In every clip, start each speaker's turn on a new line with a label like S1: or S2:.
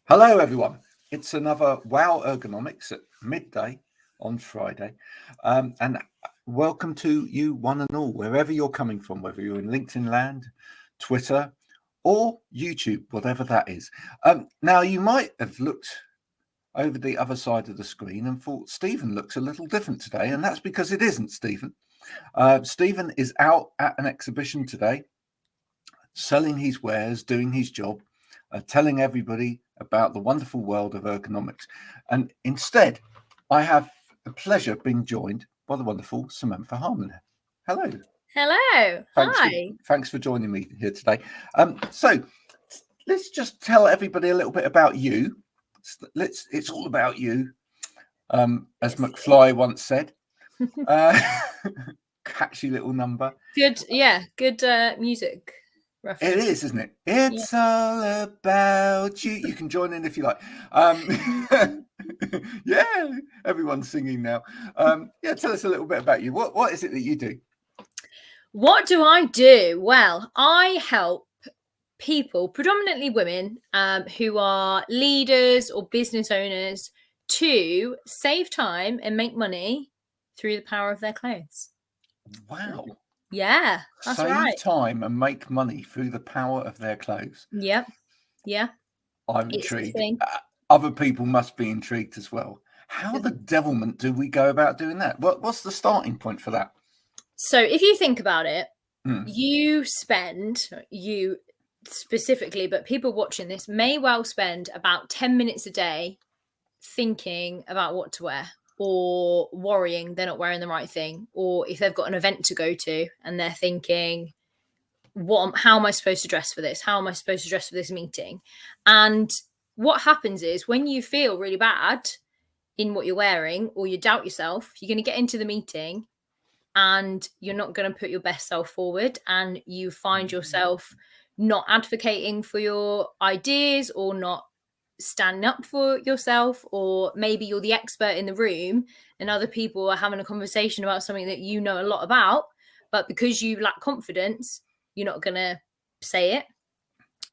S1: Hello, everyone. It's another Wow Ergonomics at midday on Friday. And welcome to you, one and all, wherever you're coming from, whether you're in LinkedIn land, Twitter, or YouTube, whatever that is. Now, you might have looked over the other side of the screen and thought Stephen looks a little different today, and that's because it isn't Stephen. Stephen is out at an exhibition today, selling his wares, doing his job, telling everybody about the wonderful world of ergonomics. And instead, I have the pleasure of being joined by the wonderful Samantha Harman. Hello.
S2: Hello. Hi.
S1: Thanks for joining me here today. So let's just tell everybody a little bit about you. It's all about you, as McFly once said. Catchy little number.
S2: Good, good music reference.
S1: It is, isn't it? It's all about you. You can join in if you like. Yeah, everyone's singing now. Tell us a little bit about you. What is it that you do?
S2: What do I do? Well, I help people, predominantly women, who are leaders or business owners, to save time and make money through the power of their clothes.
S1: Wow.
S2: Yeah, that's right.
S1: Save time and make money through the power of their clothes.
S2: Yep. Yeah.
S1: I'm intrigued. Other people must be intrigued as well. How the devilment do we go about doing that? What's the starting point for that?
S2: So if you think about it, you specifically, but people watching this may well spend about 10 minutes a day thinking about what to wear, or worrying they're not wearing the right thing, or if they've got an event to go to and they're thinking, how am I supposed to dress for this? How am I supposed to dress for this meeting? And what happens is, when you feel really bad in what you're wearing, or you doubt yourself, you're going to get into the meeting and you're not going to put your best self forward, and you find yourself not advocating for your ideas, or not standing up for yourself, or maybe you're the expert in the room and other people are having a conversation about something that you know a lot about, but because you lack confidence, you're not going to say it.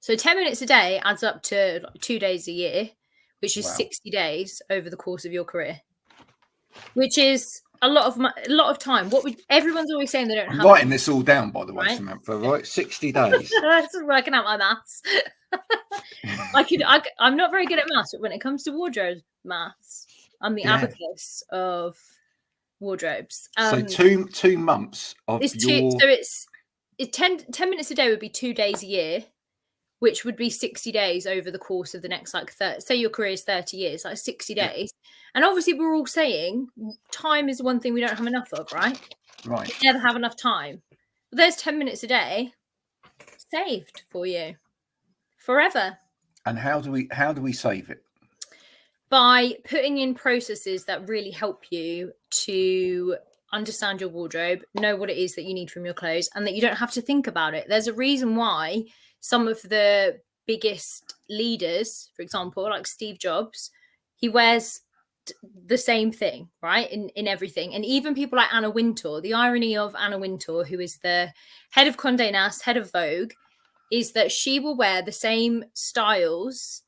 S2: So 10 minutes a day adds up to 2 days a year, which is 60 days over the course of your career, which is a lot of time. Everyone's always saying they don't have.
S1: I'm writing this all down, by the way, right? Samantha, right? 60 days.
S2: That's working out my maths. I'm not very good at maths, but when it comes to wardrobe maths, I'm the abacus of wardrobes.
S1: So 2 months of
S2: it's 10 minutes a day would be 2 days a year, which would be 60 days over the course of the next, say your career is 30 years, like 60 days. And obviously we're all saying time is one thing we don't have enough of, right?
S1: Right.
S2: You never have enough time. But there's 10 minutes a day saved for you forever.
S1: And how do we save it?
S2: By putting in processes that really help you to understand your wardrobe, know what it is that you need from your clothes, and that you don't have to think about it. There's a reason why some of the biggest leaders, for example, like Steve Jobs, he wears the same thing, right? In everything. And even people like Anna Wintour, the irony of Anna Wintour, who is the head of Condé Nast, head of Vogue, is that she will wear the same styles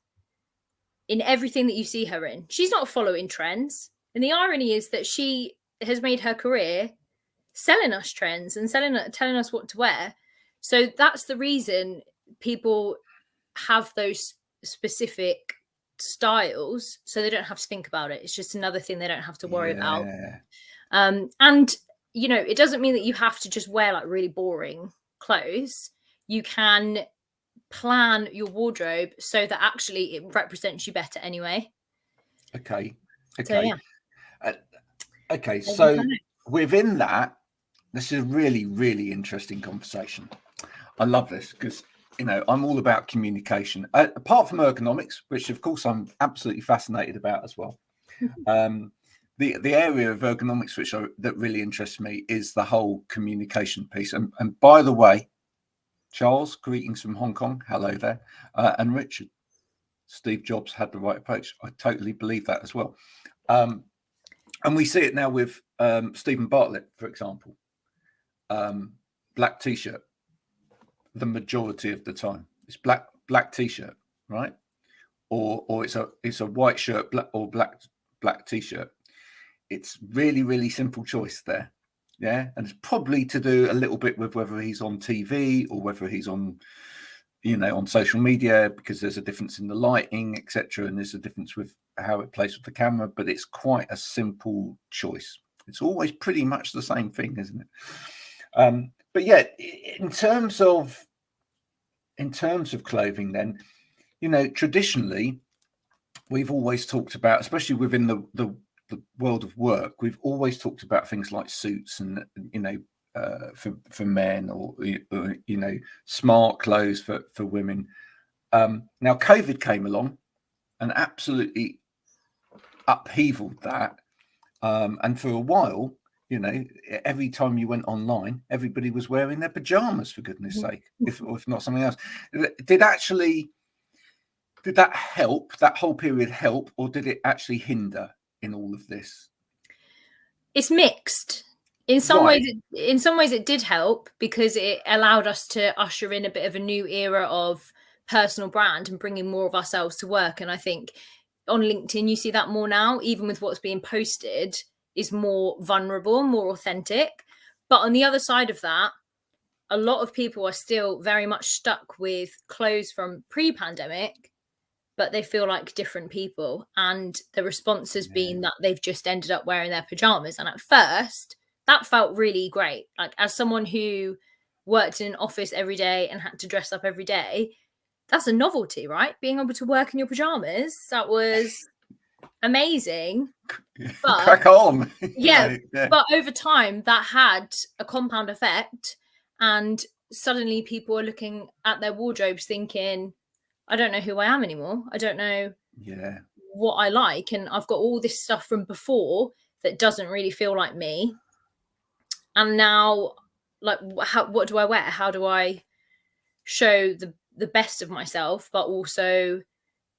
S2: in everything that you see her in. She's not following trends. And the irony is that she has made her career selling us trends and telling us what to wear. So that's the reason people have those specific styles, so they don't have to think about it. It's just another thing they don't have to worry about. And it doesn't mean that you have to just wear like really boring clothes. You can plan your wardrobe so that actually it represents you better anyway.
S1: Okay.
S2: So, yeah.
S1: Okay, so within that, this is a really, really interesting conversation. I love this because, I'm all about communication. Apart from ergonomics, which of course I'm absolutely fascinated about as well. The area of ergonomics that really interests me is the whole communication piece. And by the way, Charles, greetings from Hong Kong. Hello there. And Richard, Steve Jobs had the right approach. I totally believe that as well. And we see it now with Stephen Bartlett, for example. Black T-shirt. The majority of the time, it's black T-shirt, right? or it's a white shirt or black t-shirt. It's really simple choice there. Yeah, and it's probably to do a little bit with whether he's on TV or whether he's on, on social media, because there's a difference in the lighting, etc., and there's a difference with how it plays with the camera. But it's quite a simple choice. It's always pretty much the same thing, isn't it? But yeah, in terms of clothing, then, traditionally we've always talked about, especially within the world of work, we've always talked about things like suits and for men, or smart clothes for women. Now COVID came along and absolutely upheavaled that, and for a while, every time you went online, everybody was wearing their pajamas, for goodness sake, if not something else. Did that help, that whole period help, or did it actually hinder in all of this?
S2: It's mixed. In some ways it did help, because it allowed us to usher in a bit of a new era of personal brand and bringing more of ourselves to work. And I think on LinkedIn you see that more now, even with what's being posted is more vulnerable, more authentic. But on the other side of that, a lot of people are still very much stuck with clothes from pre-pandemic, but they feel like different people. And the response has been that they've just ended up wearing their pajamas. And at first, that felt really great. Like, as someone who worked in an office every day and had to dress up every day, that's a novelty, right? Being able to work in your pajamas, that was amazing. But
S1: crack on.
S2: yeah, but over time, that had a compound effect. And suddenly people are looking at their wardrobes thinking, I don't know who I am anymore. I don't know what I like. And I've got all this stuff from before that doesn't really feel like me. And now, like, what do I wear? How do I show the best of myself, but also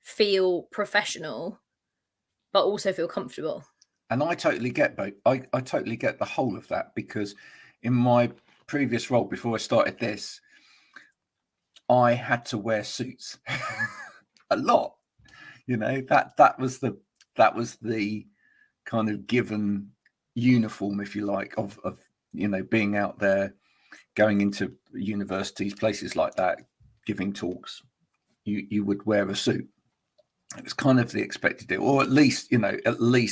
S2: feel professional, but also feel comfortable?
S1: And I totally get, babe. I totally get the whole of that, because in my previous role before I started this, I had to wear suits a lot. That was the kind of given uniform, if you like, of being out there, going into universities, places like that, giving talks. You would wear a suit. It was kind of the expected deal, or at least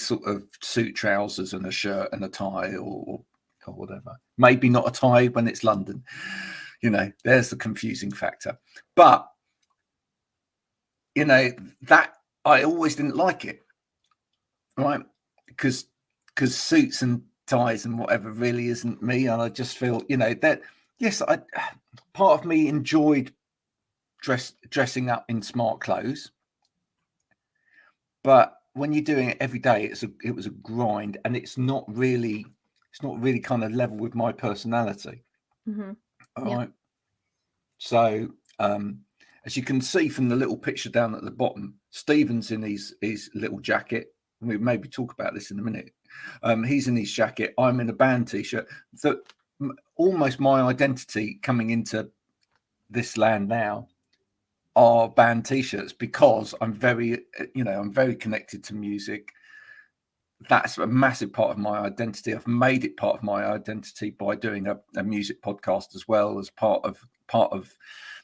S1: sort of suit trousers and a shirt and a tie, or whatever. Maybe not a tie when it's London. There's the confusing factor. But that I always didn't like it, right? Because suits and ties and whatever really isn't me. And I just feel, that, yes, part of me enjoyed dressing up in smart clothes. But when you're doing it every day, it was a grind, and it's not really kind of level with my personality. All right. So, as you can see from the little picture down at the bottom, Stephen's in his little jacket. We maybe talk about this in a minute. He's in his jacket. I'm in a band t-shirt. So almost my identity coming into this land now are band t-shirts, because I'm very connected to music. That's a massive part of my identity. I've made it part of my identity by doing a music podcast, as well as part of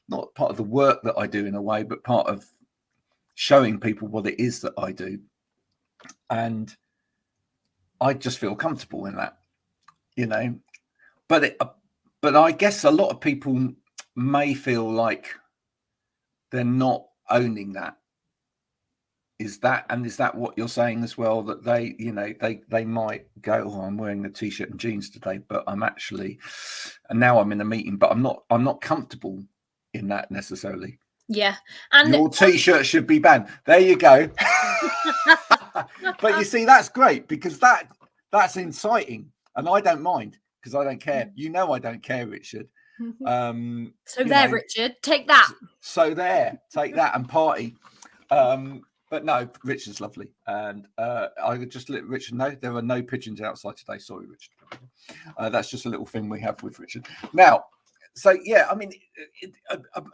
S1: not part of the work that I do in a way, but part of showing people what it is that I do. And I just feel comfortable in that, but I guess a lot of people may feel like they're not owning that. Is that what you're saying as well? That they might go, oh, I'm wearing a t-shirt and jeans today, but I'm actually, and now I'm in a meeting, but I'm not comfortable in that necessarily.
S2: Yeah. And
S1: your t-shirt should be banned. There you go. But you see, that's great, because that's inciting, and I don't mind, because I don't care. I don't care, Richard.
S2: Richard, take that.
S1: So there, take that and party. But no, Richard's lovely, and I would just let Richard know there are no pigeons outside today. Sorry, Richard. That's just a little thing we have with Richard. Now, so yeah, I mean,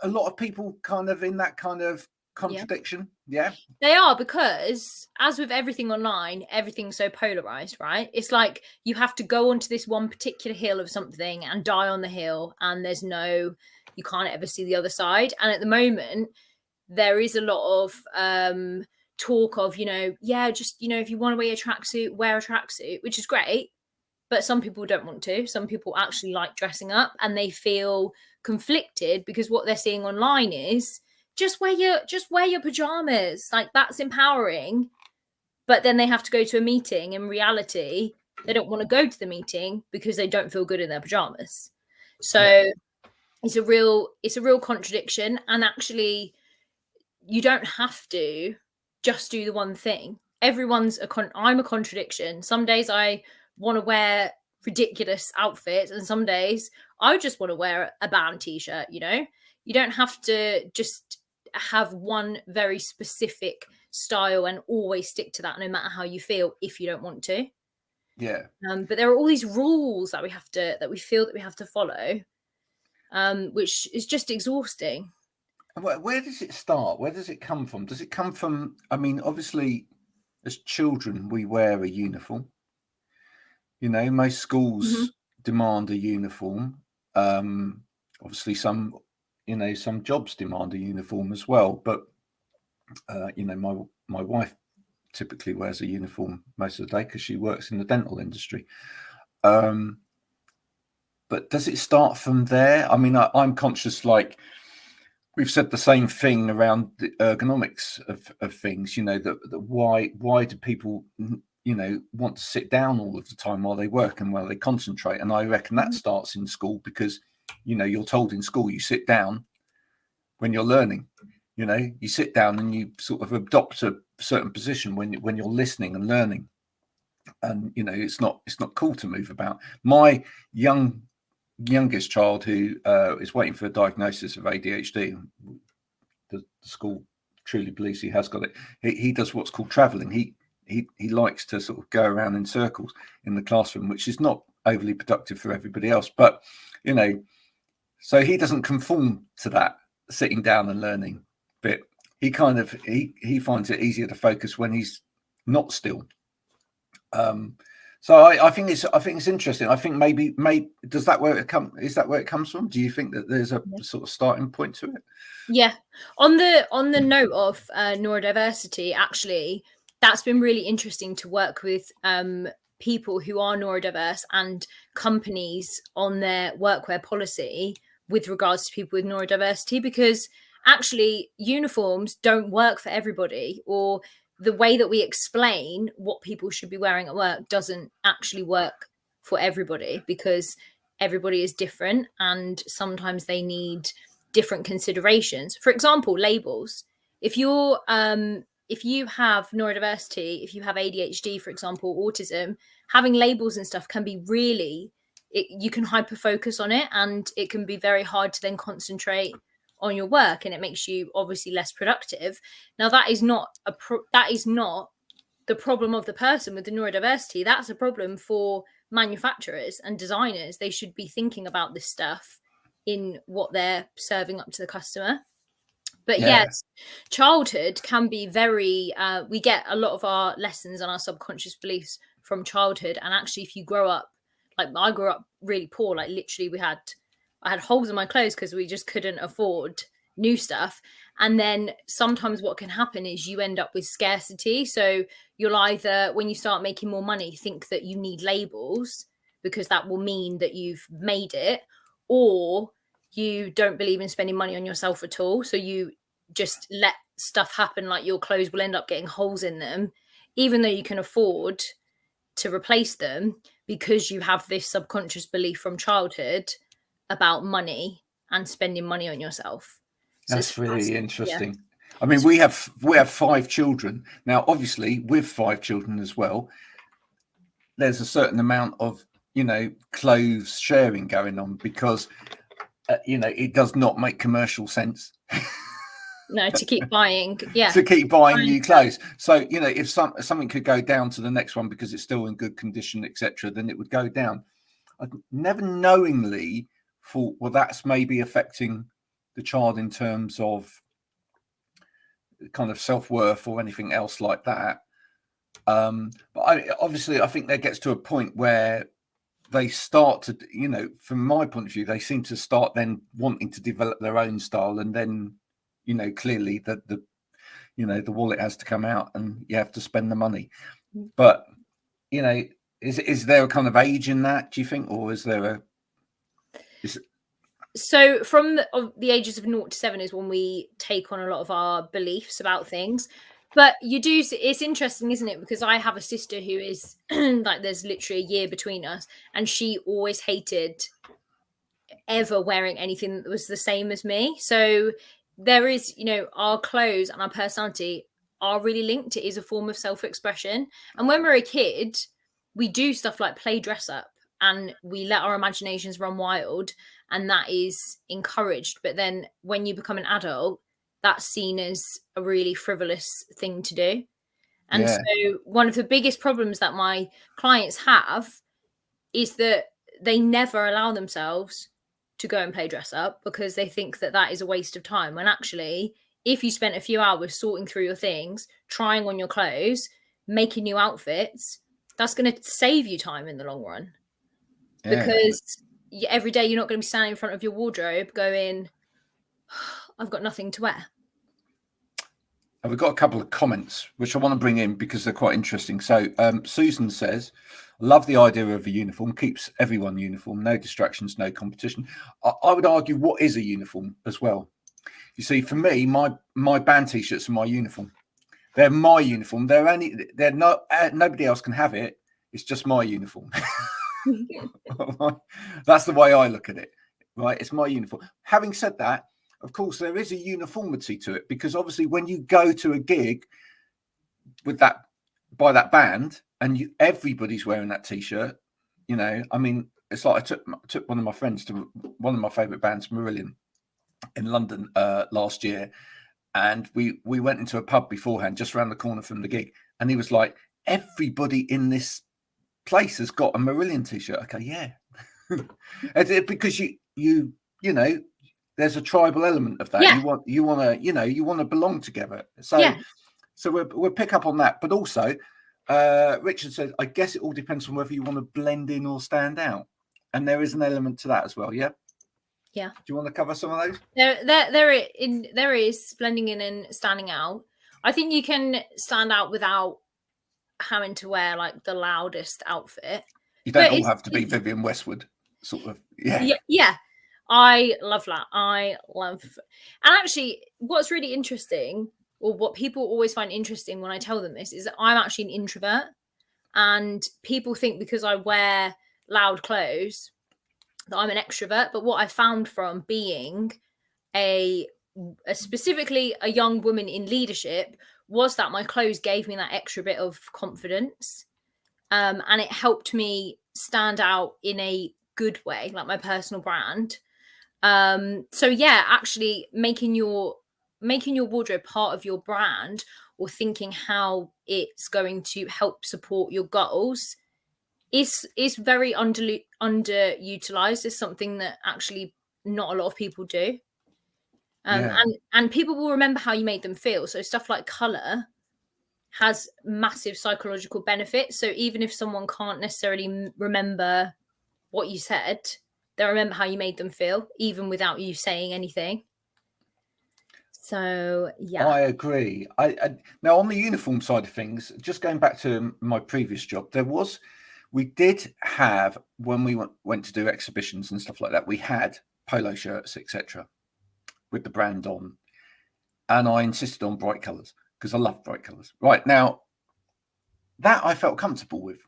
S1: a lot of people kind of in that kind of contradiction. Yeah.
S2: They are, because as with everything online, everything's so polarized, right? It's like you have to go onto this one particular hill of something and die on the hill, and you can't ever see the other side. And at the moment, there is a lot of talk of, just, if you want to wear a tracksuit, which is great. But some people don't want to. Some people actually like dressing up, and they feel conflicted because what they're seeing online is just wear your pajamas. Like, that's empowering. But then they have to go to a meeting. In reality, they don't want to go to the meeting because they don't feel good in their pajamas. So it's a real contradiction. And actually, you don't have to just do the one thing. I'm a contradiction. Some days I want to wear ridiculous outfits, and some days I just want to wear a band t-shirt. You don't have to just have one very specific style and always stick to that, no matter how you feel, if you don't want to. But there are all these rules that we feel that we have to follow, which is just exhausting.
S1: Where does it start? Where does it come from? Does it come from, I mean, obviously, as children, we wear a uniform. Most schools demand a uniform. Obviously, some jobs demand a uniform as well. But, my wife typically wears a uniform most of the day because she works in the dental industry. But does it start from there? I mean, I'm conscious, like, we've said the same thing around the ergonomics of things, that why do people, want to sit down all of the time while they work and while they concentrate? And I reckon that starts in school because, you're told in school you sit down when you're learning. You sit down and you sort of adopt a certain position when you're listening and learning. And, it's not cool to move about. My youngest child, who is waiting for a diagnosis of ADHD, the school truly believes he has got it. He does what's called traveling. He likes to sort of go around in circles in the classroom, which is not overly productive for everybody else. But so he doesn't conform to that sitting down and learning bit. He kind of he finds it easier to focus when he's not still. So I think it's interesting. I think maybe is that where it comes from? Do you think that there's a sort of starting point to it?
S2: Yeah. On the note of neurodiversity, actually, that's been really interesting to work with people who are neurodiverse and companies on their workwear policy with regards to people with neurodiversity, because actually uniforms don't work for everybody, or the way that we explain what people should be wearing at work doesn't actually work for everybody, because everybody is different and sometimes they need different considerations. For example, labels. If you have neurodiversity, if you have ADHD, for example, autism, having labels and stuff can be you can hyper focus on it, and it can be very hard to then concentrate on your work, and it makes you obviously less productive. Now, that is not the problem of the person with the neurodiversity. That's a problem for manufacturers and designers. They should be thinking about this stuff in what they're serving up to the customer. But yes, childhood can be very we get a lot of our lessons and our subconscious beliefs from childhood. And actually, if you grow up, like I grew up really poor, like literally I had holes in my clothes because we just couldn't afford new stuff. And then sometimes what can happen is you end up with scarcity. So you'll either, when you start making more money, think that you need labels because that will mean that you've made it, or you don't believe in spending money on yourself at all. So you just let stuff happen, like your clothes will end up getting holes in them, even though you can afford to replace them, because you have this subconscious belief from childhood about money and spending money on yourself. So
S1: that's really interesting. Yeah. I mean, we have 5 children now. Obviously, with 5 children as well, there's a certain amount of clothes sharing going on, because it does not make commercial sense.
S2: No, to keep buying,
S1: new clothes. So if something could go down to the next one because it's still in good condition, etc., then it would go down. I'd never knowingly thought, well, that's maybe affecting the child in terms of kind of self-worth or anything else like that. But I think there gets to a point where they start to, from my point of view, they seem to start then wanting to develop their own style, and then, clearly the wallet has to come out and you have to spend the money. But, is there a kind of age in that, do you think, or is there
S2: So from the ages of 0 to 7 is when we take on a lot of our beliefs about things. But it's interesting, isn't it? Because I have a sister who is like, there's literally a year between us, and she always hated ever wearing anything that was the same as me. So there is, our clothes and our personality are really linked. It is a form of self-expression. And when we're a kid, we do stuff like play dress up, and we let our imaginations run wild, and that is encouraged. But then when you become an adult, that's seen as a really frivolous thing to do. And so one of the biggest problems that my clients have is that they never allow themselves to go and play dress up, because they think that that is a waste of time, when actually, if you spent a few hours sorting through your things, trying on your clothes, making new outfits, that's going to save you time in the long run. Because every day you're not going to be standing in front of your wardrobe going, I've got nothing to wear.
S1: And we've got a couple of comments which I want to bring in because they're quite interesting. So Susan says, love the idea of a uniform, keeps everyone uniform, no distractions, no competition. I would argue, what is a uniform as well? You see, for me, my band t-shirts are my uniform. They're my uniform. They're not, nobody else can have it. It's just my uniform. That's the way I look at it, right? It's my uniform. Having said that, of course, there is a uniformity to it, because obviously when you go to a gig with by that band and everybody's wearing that t-shirt, I mean, it's like I took one of my friends to one of my favorite bands, Marillion, in London last year, and we went into a pub beforehand, just around the corner from the gig, and he was like, everybody in this place has got a Marillion t-shirt. Okay, yeah. Because you know, there's a tribal element of that.
S2: Yeah.
S1: You want to belong together. So we'll pick up on that. But also, Richard says, I guess it all depends on whether you want to blend in or stand out, and there is an element to that as well. Yeah. Do you want to cover some of those?
S2: There is blending in and standing out. I think you can stand out without having to wear like the loudest outfit.
S1: You don't all have to be Vivienne Westwood, sort of.
S2: Yeah. I love that. And actually, what's really interesting, or what people always find interesting when I tell them this, is that I'm actually an introvert, and people think because I wear loud clothes that I'm an extrovert. But what I found from being specifically a young woman in leadership was that my clothes gave me that extra bit of confidence, and it helped me stand out in a good way, like my personal brand. So yeah, actually making your wardrobe part of your brand, or thinking how it's going to help support your goals, is very underutilized. Is something that actually not a lot of people do. And people will remember how you made them feel. So stuff like color has massive psychological benefits. So even if someone can't necessarily remember what you said, they'll remember how you made them feel, even without you saying anything. So yeah,
S1: I agree. Now, on the uniform side of things, just going back to my previous job, we did have, when we went to do exhibitions and stuff like that, we had polo shirts, etc., with the brand on, and I insisted on bright colors because I love bright colors. Right now, that I felt comfortable with.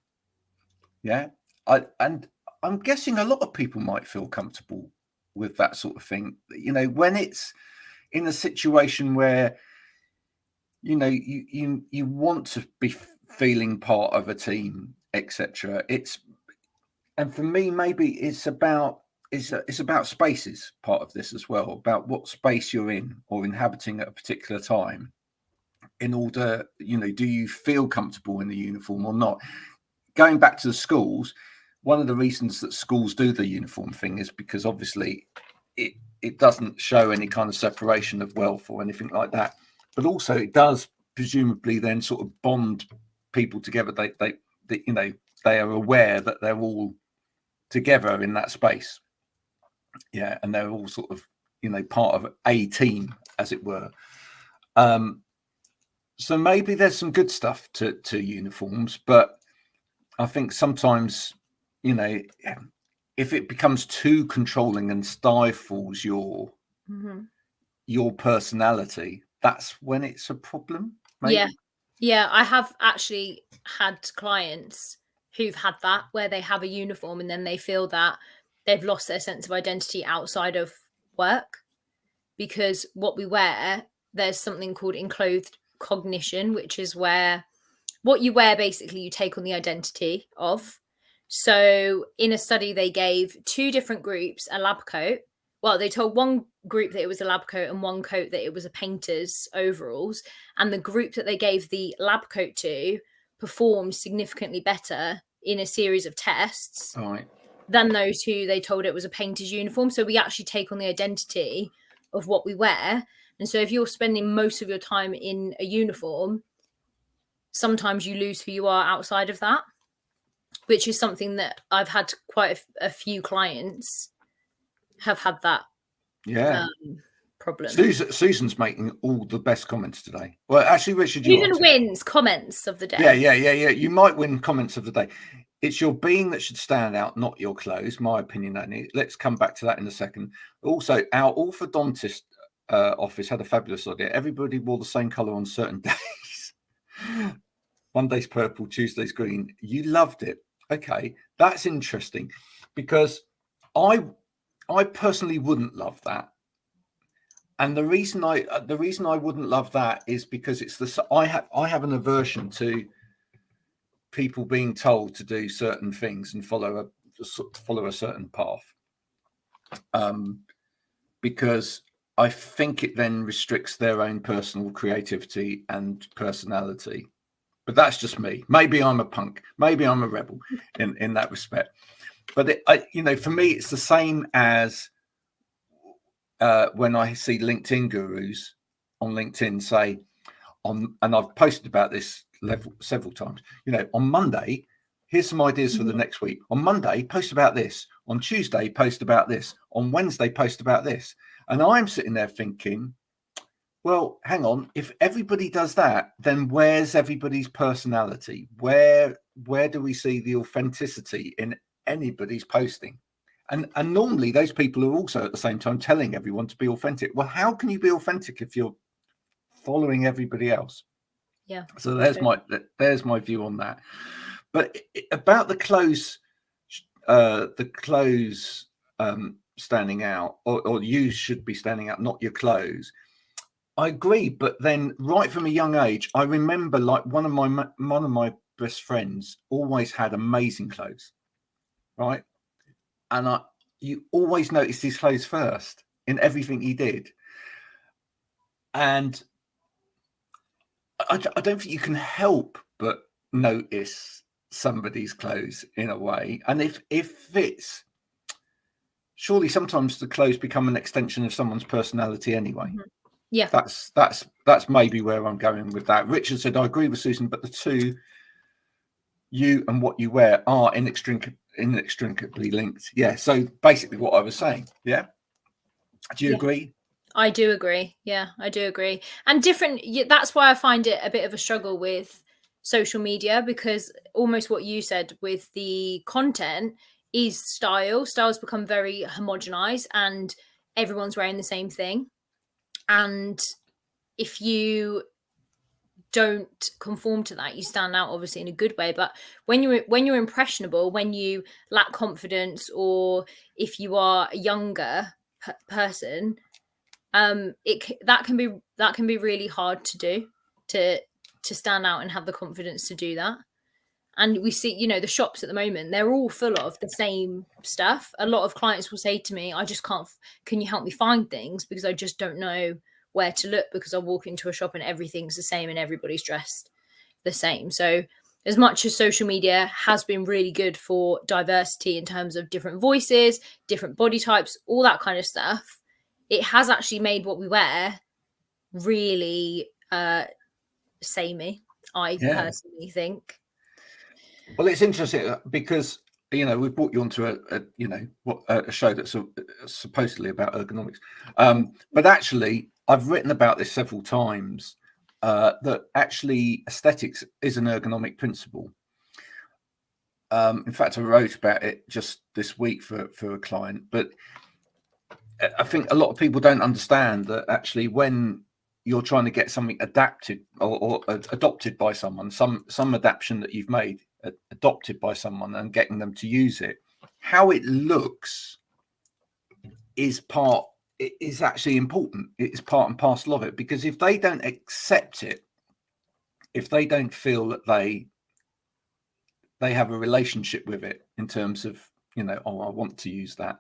S1: Yeah, and I'm guessing a lot of people might feel comfortable with that sort of thing. When it's in a situation where you want to be feeling part of a team, etc. And for me, maybe it's about spaces, part of this as well, about what space you're in or inhabiting at a particular time, in order, do you feel comfortable in the uniform or not? Going back to the schools, one of the reasons that schools do the uniform thing is because obviously it doesn't show any kind of separation of wealth or anything like that. but also it does presumably then sort of bond people together. They you know, they are aware that they're all together in that space. Yeah, and they're all sort of, you know, part of a team, as it were. So maybe there's some good stuff to uniforms, but I think sometimes, you know, if it becomes too controlling and stifles your personality, that's when it's a problem. Maybe.
S2: Yeah, I have actually had clients who've had that, where they have a uniform and then they feel that they've lost their sense of identity outside of work, because what we wear, there's something called enclothed cognition, which is where what you wear, basically you take on the identity of. So in a study, they gave 2 different groups a lab coat. Well, they told one group that it was a lab coat and one coat that it was a painter's overalls. And the group that they gave the lab coat to performed significantly better in a series of tests than those who they told it was a painter's uniform. So we actually take on the identity of what we wear. And so if you're spending most of your time in a uniform, sometimes you lose who you are outside of that, which is something that I've had quite a few clients have had that problem.
S1: Susan's making all the best comments today. Well, actually, Richard,
S2: Susan wins comments of the day.
S1: Yeah. You might win comments of the day. It's your being that should stand out, not your clothes. My opinion only. Let's come back to that in a second. Also, our orthodontist office had a fabulous idea. Everybody wore the same color on certain days. Monday's purple, Tuesday's green. You loved it. Okay, that's interesting, because I personally wouldn't love that. And the reason I wouldn't love that is because it's I have an aversion to people being told to do certain things and follow a certain path, because I think it then restricts their own personal creativity and personality. But that's just me. Maybe I'm a punk. Maybe I'm a rebel in that respect. But you know, for me, it's the same as when I see LinkedIn gurus on LinkedIn say, and I've posted about this several times, you know, on Monday, here's some ideas for the next week. On Monday, post about this. On Tuesday, post about this. On Wednesday, post about this. And I'm sitting there thinking, well, hang on. If everybody does that, then where's everybody's personality? Where do we see the authenticity in anybody's posting? And normally those people are also at the same time telling everyone to be authentic. Well, how can you be authentic if you're following everybody else?
S2: Yeah.
S1: So there's my view on that. But about the clothes standing out, or you should be standing out, not your clothes. I agree, but then right from a young age, I remember like one of my best friends always had amazing clothes, right? And you always noticed his clothes first in everything he did. And I don't think you can help but notice somebody's clothes in a way. And if it's surely sometimes the clothes become an extension of someone's personality anyway.
S2: Yeah,
S1: that's maybe where I'm going with that. Richard said, I agree with Susan, but the two, you and what you wear, are inextricably linked. Yeah. So basically what I was saying. Yeah. Do you agree?
S2: I do agree. Yeah, I do agree. And that's why I find it a bit of a struggle with social media, because almost what you said with the content is styles become very homogenized and everyone's wearing the same thing. And if you don't conform to that, you stand out obviously in a good way. But when you're impressionable, when you lack confidence, or if you are a younger person, that can be really hard to do, to stand out and have the confidence to do that. And we see, you know, the shops at the moment, they're all full of the same stuff. A lot of clients will say to me, I just can't, can you help me find things, because I just don't know where to look, because I walk into a shop and everything's the same and everybody's dressed the same. So as much as social media has been really good for diversity in terms of different voices, different body types, all that kind of stuff, it has actually made what we wear really samey, I personally think.
S1: Well, it's interesting because we brought you onto a show that's supposedly about ergonomics, but actually I've written about this several times, that actually aesthetics is an ergonomic principle. In fact, I wrote about it just this week for a client, but I think a lot of people don't understand that actually when you're trying to get something adapted or adopted by someone, some adaptation that you've made adopted by someone and getting them to use it, how it looks is actually important. It's part and parcel of it, because if they don't accept it, if they don't feel that they have a relationship with it in terms of, oh, I want to use that,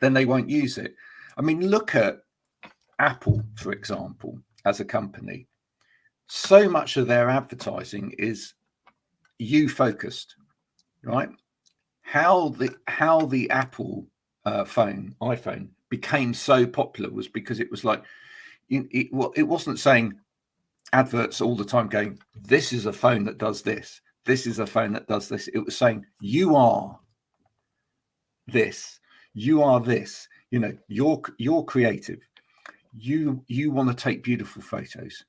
S1: then they won't use it. I mean, look at Apple, for example, as a company. So much of their advertising is you focused, right? How the Apple iPhone became so popular was because it was like, it wasn't saying adverts all the time going, this is a phone that does this, this is a phone that does this. It was saying, you are this, you are this, you're creative, you want to take beautiful photos,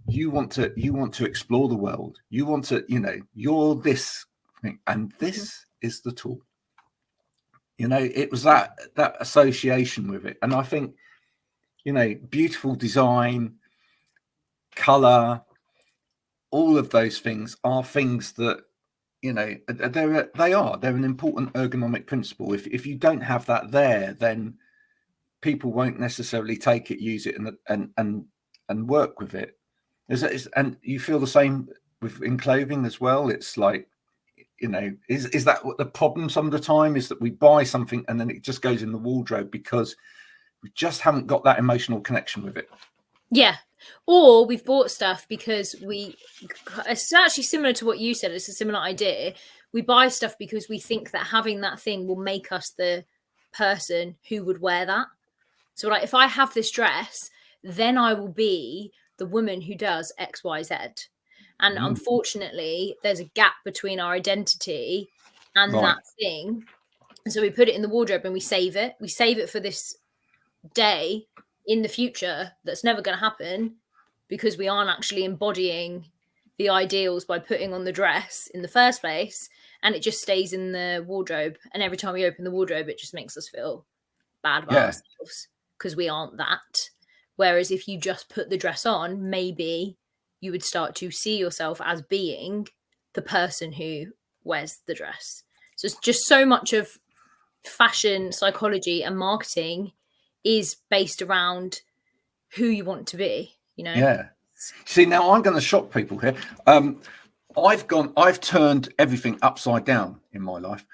S1: you want to explore the world, you want to, you're this thing, and this is the tool. It was that association with it. And I think, beautiful design, color, all of those things are things that, they're an important ergonomic principle. If you don't have that there, then people won't necessarily take it, use it, and work with it. And you feel the same in clothing as well. It's like, is that what the problem some of the time is, that we buy something and then it just goes in the wardrobe because we just haven't got that emotional connection with it.
S2: Yeah. Or we've bought stuff because it's actually similar to what you said. It's a similar idea. We buy stuff because we think that having that thing will make us the person who would wear that. So like, if I have this dress, then I will be the woman who does X, Y, Z. And unfortunately, there's a gap between our identity and that thing. And so we put it in the wardrobe and we save it. We save it for this day in the future that's never going to happen, because we aren't actually embodying the ideals by putting on the dress in the first place. And it just stays in the wardrobe. And every time we open the wardrobe, it just makes us feel bad about ourselves because we aren't that. Whereas if you just put the dress on, maybe you would start to see yourself as being the person who wears the dress. So it's just so much of fashion psychology and marketing is based around who you want to be,
S1: Yeah. See, now I'm going to shock people here. I've turned everything upside down in my life.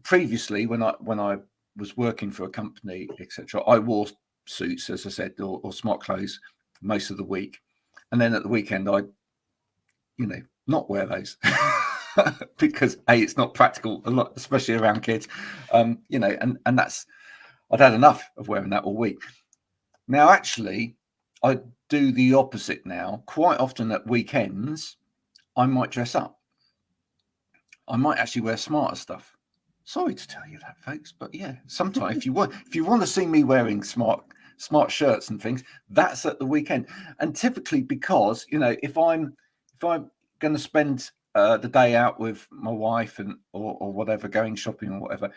S1: Previously, when I was working for a company, etc., I wore suits, as I said, or smart clothes most of the week, and then at the weekend I not wear those because it's not practical a lot, especially around kids, and that's, I'd had enough of wearing that all week. Now actually I do the opposite now. Quite often at weekends I might dress up. I might actually wear smarter stuff. Sorry to tell you that, folks, but yeah, sometimes if you want to see me wearing smart shirts and things, that's at the weekend. And typically, because if I'm going to spend the day out with my wife or whatever, going shopping or whatever,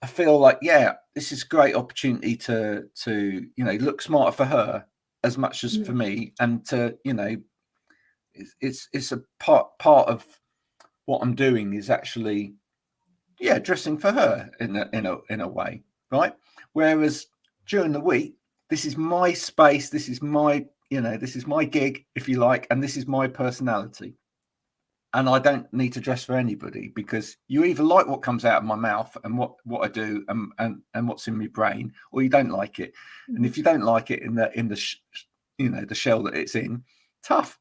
S1: I feel like, yeah, this is a great opportunity to look smarter for her as much as for me, and to it's a part of what I'm doing is actually, yeah, dressing for her in a way, right? Whereas during the week, this is my space, this is my this is my gig, if you like, and this is my personality, and I don't need to dress for anybody, because you either like what comes out of my mouth and what I do and what's in my brain, or you don't like it. And if you don't like it in the the shell that it's in, tough.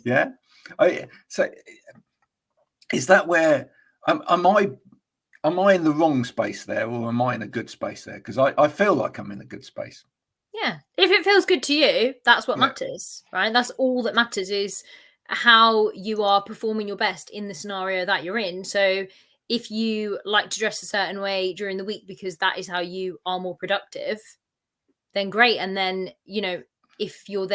S1: Yeah. So is that where am I in the wrong space there, or am I in a good space there? Because I feel like I'm in a good space.
S2: Yeah. If it feels good to you, that's what
S1: Yeah.
S2: matters, right? That's all that matters, is how you are performing your best in the scenario that you're in. So if you like to dress a certain way during the week because that is how you are more productive, then great. And then, you know, if you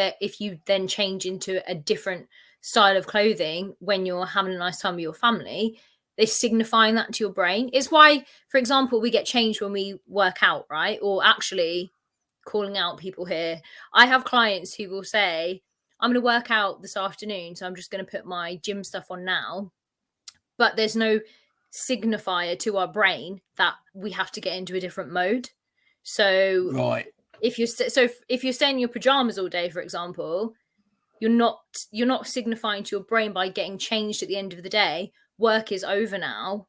S2: then change into a different style of clothing when you're having a nice time with your family, they're signifying that to your brain. It's why, for example, we get changed when we work out, right? Or actually, calling out people here, I have clients who will say, I'm going to work out this afternoon, so I'm just going to put my gym stuff on now. But there's no signifier to our brain that we have to get into a different mode. So
S1: Right.
S2: if you're staying in your pajamas all day, for example, you're not signifying to your brain by getting changed at the end of the day, work is over now.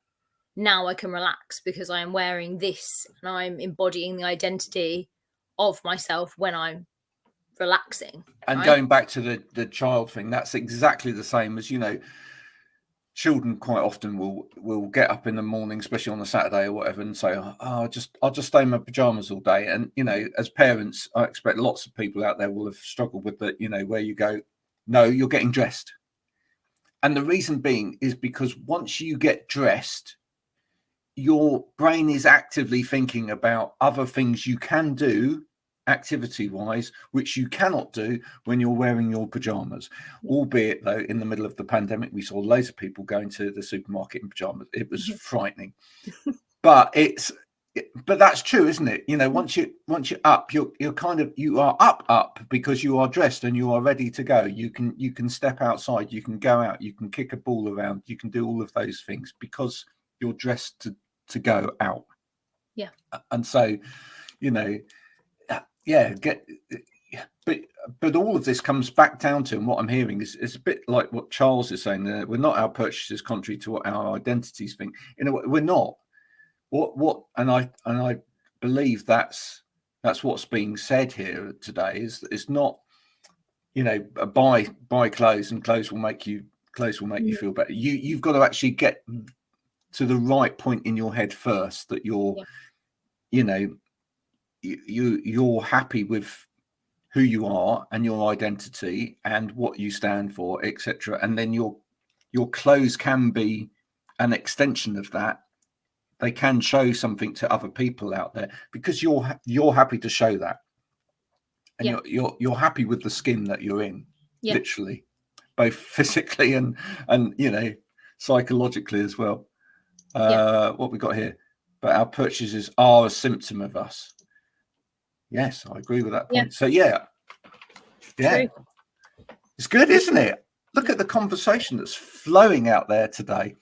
S2: Now I can relax because I am wearing this and I'm embodying the identity of myself when I'm relaxing.
S1: And
S2: Right?
S1: going back to the child thing, that's exactly the same as, you know, children quite often will get up in the morning, especially on a Saturday or whatever, and say, "Oh, I'll just stay in my pajamas all day." And you know, as parents, I expect lots of people out there will have struggled with that. You know, where you go, no, you're getting dressed, and the reason being is because once you get dressed, your brain is actively thinking about other things you can do activity wise, which you cannot do when you're wearing your pajamas. Albeit, though, in the middle of the pandemic, we saw loads of people going to the supermarket in pajamas. It was frightening, but but that's true, isn't it? You know, once you're up, you're kind of, you are up because you are dressed and you are ready to go. You can step outside, you can go out, you can kick a ball around, you can do all of those things because you're dressed to go out.
S2: Yeah.
S1: And so, you know, but all of this comes back down to, and what I'm hearing is a bit like what Charles is saying. We're not our purchases contrary to what our identities think. You know, we're not. And I believe that's what's being said here today. Is it's not, you know, buy clothes and clothes will make you feel better. You've got to actually get to the right point in your head first, that you're, you know, you're happy with who you are and your identity and what you stand for, etc. And then your clothes can be an extension of that. They can show something to other people out there because you're happy to show that, and you're happy with the skin that you're in, literally, both physically and you know, psychologically as well. What we got here, but our purchases are a symptom of us. Yes, I agree with that point. So yeah, it's good, isn't it? Look at the conversation that's flowing out there today.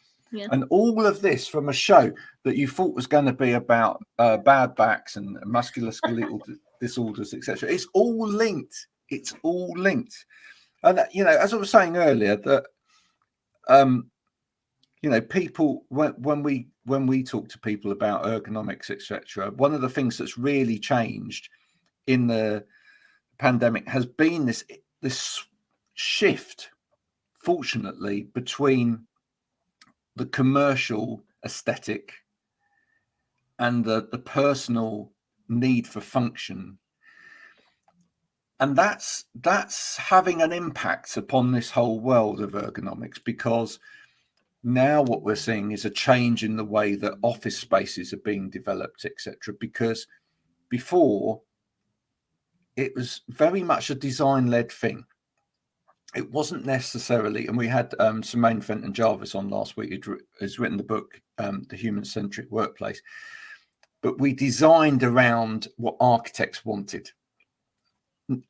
S1: And all of this from a show that you thought was going to be about bad backs and musculoskeletal disorders, etc. It's all linked. It's all linked. And you know, as I was saying earlier, that you know, people, when we talk to people about ergonomics, etc., one of the things that's really changed in the pandemic has been this shift, fortunately, between the commercial aesthetic and the personal need for function. And that's having an impact upon this whole world of ergonomics, because now what we're seeing is a change in the way that office spaces are being developed, etc. Because before, it was very much a design-led thing. It wasn't necessarily, and we had Simone Fenton Jarvis on last week, who's written the book, The Human-Centric Workplace. But we designed around what architects wanted,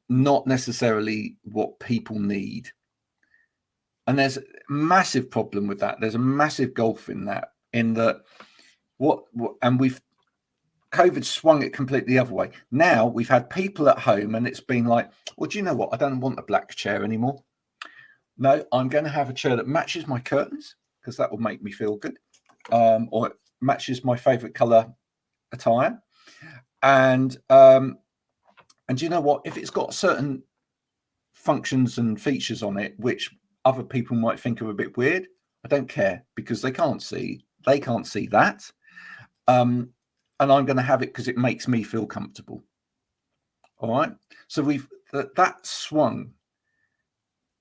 S1: not necessarily what people need. And there's a massive problem with that. There's a massive gulf in that, and COVID swung it completely the other way. Now we've had people at home and it's been like, well, do you know what? I don't want a black chair anymore. No, I'm going to have a chair that matches my curtains because that will make me feel good, or it matches my favorite color attire. And you know what? If it's got certain functions and features on it which other people might think are a bit weird, I don't care, because they can't see that. And I'm going to have it because it makes me feel comfortable. All right. So that swung,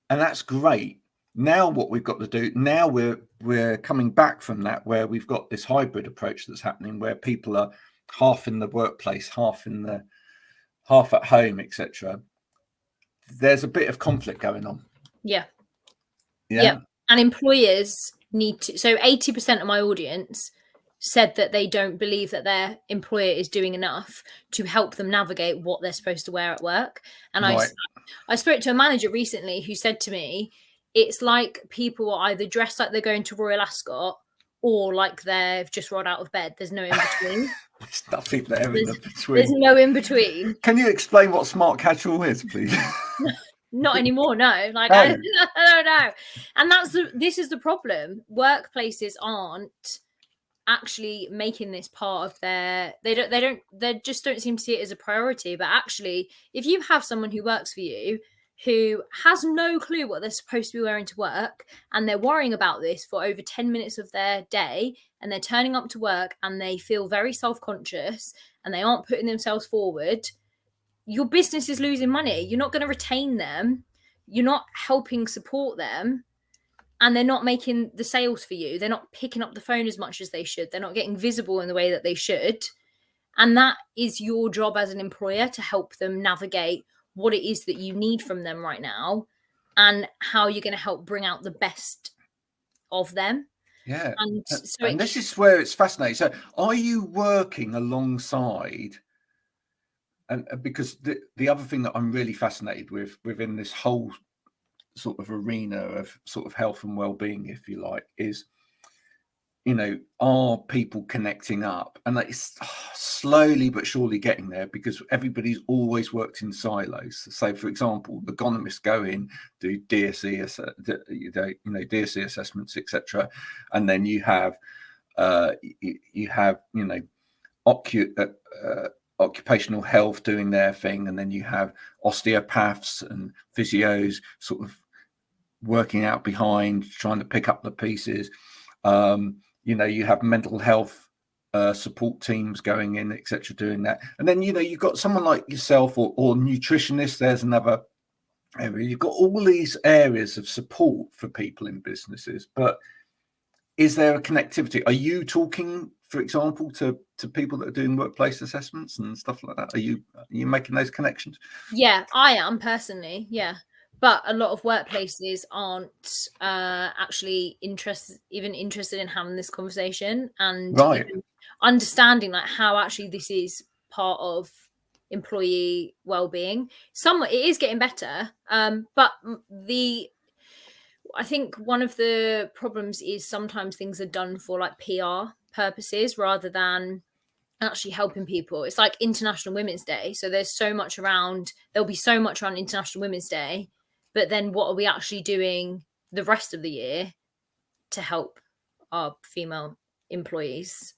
S1: and that's great. Now what we've got to do, now we're coming back from that, where we've got this hybrid approach that's happening, where people are half in the workplace, half at home, etc. There's a bit of conflict going on.
S2: Yeah. And employers need to. So 80% of my audience said that they don't believe that their employer is doing enough to help them navigate what they're supposed to wear at work. And
S1: Right.
S2: I spoke to a manager recently who said to me, it's like people are either dressed like they're going to Royal Ascot or like they've just rolled out of bed. There's no in between.
S1: There's nothing there in between.
S2: There's no in between.
S1: Can you explain what smart casual is, please?
S2: Not anymore, no. Like
S1: No.
S2: I don't know. And this is the problem. Workplaces aren't actually making this part of their they just don't seem to see it as a priority. But actually, if you have someone who works for you who has no clue what they're supposed to be wearing to work, and they're worrying about this for over 10 minutes of their day, and they're turning up to work and they feel very self-conscious and they aren't putting themselves forward, your business is losing money. You're not going to retain them. You're not helping support them. And they're not making the sales for you. They're not picking up the phone as much as they should. They're not getting visible in the way that they should. And that is your job as an employer, to help them navigate what it is that you need from them right now and how you're going to help bring out the best of them.
S1: Yeah.
S2: And so
S1: and this is where it's fascinating. So are you working alongside, and because the other thing that I'm really fascinated with within this whole sort of arena of sort of health and well-being, if you like, is, you know, are people connecting up? And it's slowly but surely getting there, because everybody's always worked in silos. So for example, ergonomists go in, do DSE DSE assessments, etc., and then you have occupational health doing their thing, and then you have osteopaths and physios sort of working out behind, trying to pick up the pieces. You have mental health support teams going in, etc., doing that. And then you've got someone like yourself or nutritionists. There's another area. You've got all these areas of support for people in businesses, but is there a connectivity? Are you talking, for example, to people that are doing workplace assessments and stuff like that? Are you making those connections?
S2: Yeah, I am personally, yeah. But a lot of workplaces aren't actually interested in having this conversation and even understanding like how actually this is part of employee well-being. It is getting better, but I think one of the problems is sometimes things are done for like PR purposes rather than actually helping people. It's like International Women's Day, so there'll be so much around International Women's Day, but then what are we actually doing the rest of the year to help our female employees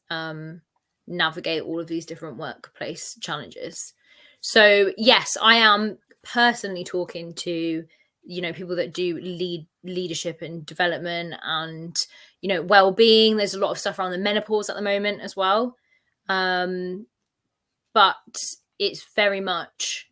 S2: navigate all of these different workplace challenges? So yes, I am personally talking to people that do leadership and development and well-being. There's a lot of stuff around the menopause at the moment as well. But it's very much,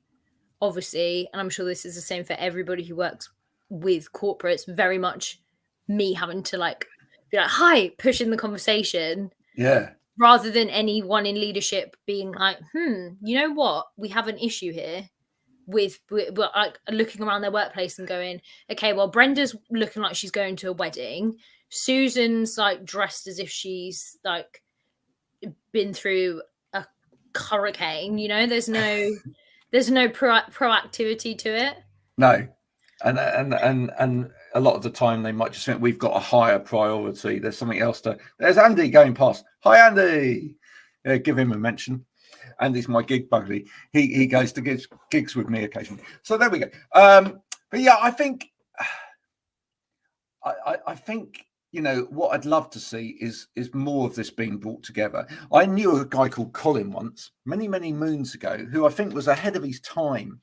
S2: obviously, and I'm sure this is the same for everybody who works with corporates, very much me having to be like, hi, pushing the conversation.
S1: Yeah.
S2: Rather than anyone in leadership being like, you know what, we have an issue here with like looking around their workplace and going, okay, well, Brenda's looking like she's going to a wedding. Susan's like dressed as if she's like been through a hurricane. There's no proactivity to it.
S1: No. And a lot of the time they might just think we've got a higher priority. There's something else there's Andy going past. Hi, Andy. Yeah, give him a mention. Andy's my gig buddy. He goes to gigs with me occasionally. So there we go. But yeah, I think what I'd love to see is more of this being brought together. I knew a guy called Colin once, many moons ago, who I think was ahead of his time.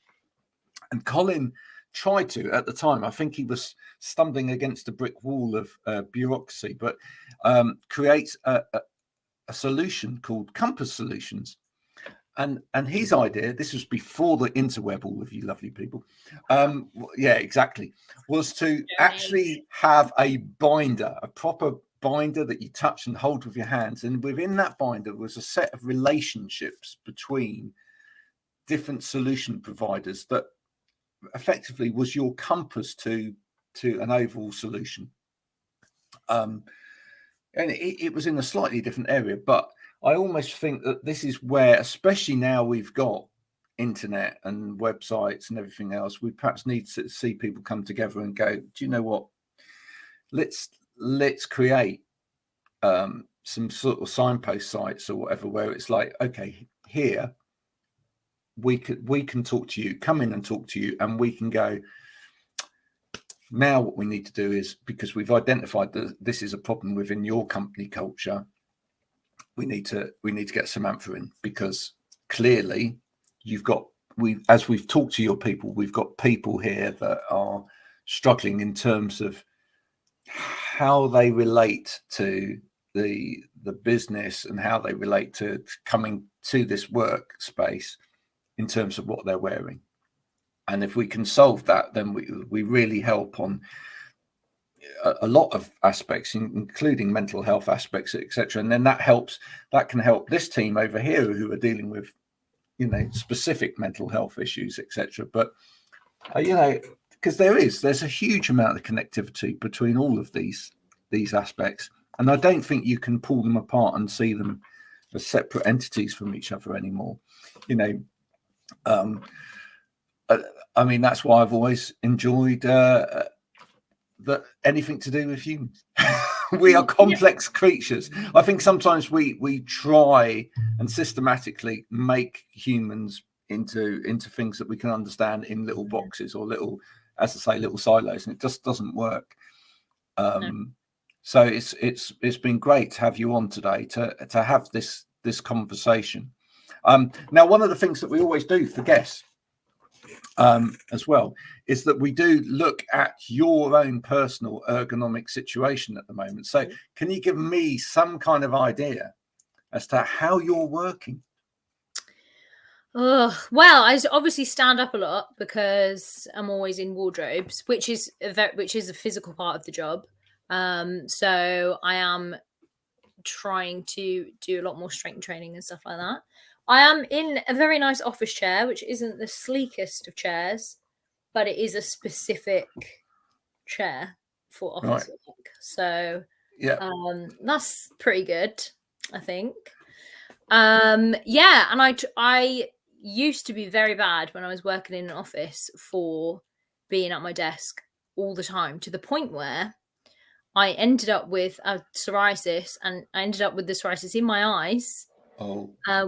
S1: And Colin tried to, at the time, I think he was stumbling against a brick wall of bureaucracy, but creates a solution called Compass Solutions. And his idea, this was before the interweb, all of you lovely people, yeah, exactly, was to actually have a binder, a proper binder that you touch and hold with your hands, and within that binder was a set of relationships between different solution providers that effectively was your compass to an overall solution. And it was in a slightly different area, but I almost think that this is where, especially now we've got internet and websites and everything else, we perhaps need to see people come together and go, do you know what, let's create some sort of signpost sites or whatever, where it's like, okay, here we can talk to you, come in and talk to you, and we can go, now what we need to do is, because we've identified that this is a problem within your company culture, we need to get Samantha in, because clearly as we've talked to your people, we've got people here that are struggling in terms of how they relate to the business and how they relate to coming to this workspace in terms of what they're wearing. And if we can solve that, then we really help on a lot of aspects, including mental health aspects, etc. And then that can help this team over here who are dealing with, specific mental health issues, etc. But because there's a huge amount of connectivity between all of these aspects, and I don't think you can pull them apart and see them as separate entities from each other anymore. I mean, that's why I've always enjoyed anything to do with humans. We are complex creatures. I think sometimes we try and systematically make humans into things that we can understand in little boxes or little silos, and it just doesn't work. So it's been great to have you on today to have this conversation. Now, one of the things that we always do for guests as well is that we do look at your own personal ergonomic situation at the moment. So can you give me some kind of idea as to how you're working?
S2: Well, I obviously stand up a lot because I'm always in wardrobes, which is a physical part of the job. So I am trying to do a lot more strength training and stuff like that. I am in a very nice office chair, which isn't the sleekest of chairs, but it is a specific chair for office work. So that's pretty good, I think. And I used to be very bad when I was working in an office for being at my desk all the time, to the point where I ended up with psoriasis, and I ended up with the psoriasis in my eyes.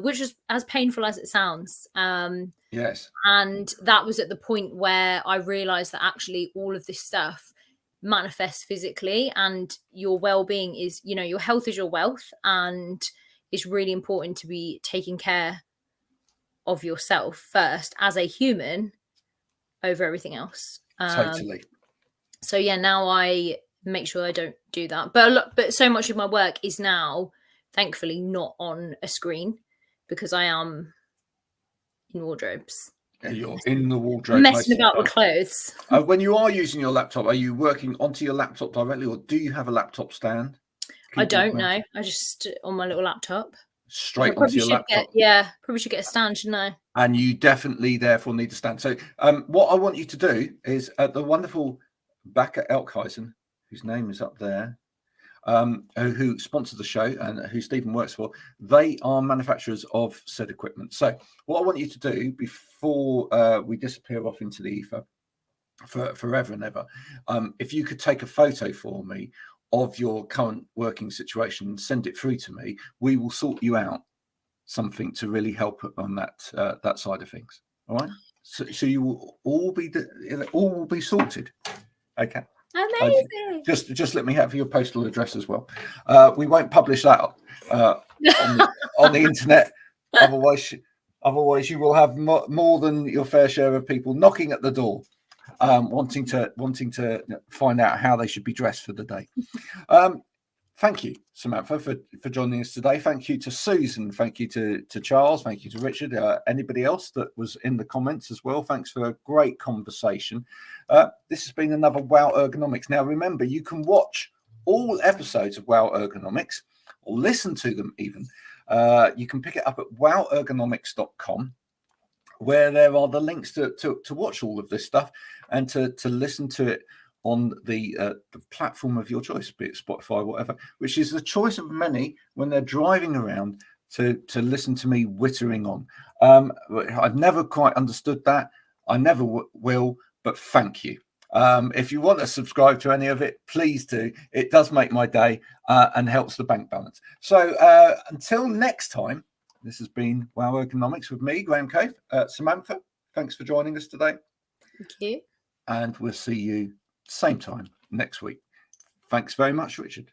S2: Which was as painful as it sounds.
S1: Yes.
S2: And that was at the point where I realized that actually all of this stuff manifests physically, and your well-being is, your health is your wealth, and it's really important to be taking care of yourself first as a human over everything else.
S1: Totally.
S2: So now I make sure I don't do that. But so much of my work is now, thankfully, not on a screen, because I am in wardrobes.
S1: Yeah, you're in the wardrobe.
S2: Messing about with clothes.
S1: When you are using your laptop, are you working onto your laptop directly, or do you have a laptop stand?
S2: I don't know. I just on my little laptop.
S1: Straight onto your laptop.
S2: Probably should get a stand, shouldn't I?
S1: And you definitely therefore need a stand. So what I want you to do is the wonderful Backer Elkhuizen, whose name is up there, who sponsored the show and who Stephen works for, they are manufacturers of said equipment. So what I want you to do before we disappear off into the ether for forever and ever, if you could take a photo for me of your current working situation and send it through to me, we will sort you out something to really help on that side of things. All right. So you will all be sorted. Okay.
S2: Amazing.
S1: Just let me have your postal address as well. We won't publish that on the internet. Otherwise, you will have more than your fair share of people knocking at the door, wanting to find out how they should be dressed for the day. Thank you, Samantha, for joining us today. Thank you to Susan. Thank you to Charles. Thank you to Richard. Anybody else that was in the comments as well. Thanks for a great conversation. This has been another Wow Ergonomics. Now, remember, you can watch all episodes of Wow Ergonomics or listen to them even. You can pick it up at wowergonomics.com, where there are the links to watch all of this stuff and to listen to it on the platform of your choice, be it Spotify or whatever, which is the choice of many when they're driving around to listen to me whittering on. I've never quite understood that. I never will, but thank you. If you want to subscribe to any of it, please do. It does make my day and helps the bank balance. So until next time, this has been Wow Ergonomics with me, Graham Cave. Samantha, thanks for joining us today.
S2: Thank you.
S1: And we'll see you same time next week. Thanks very much, Richard.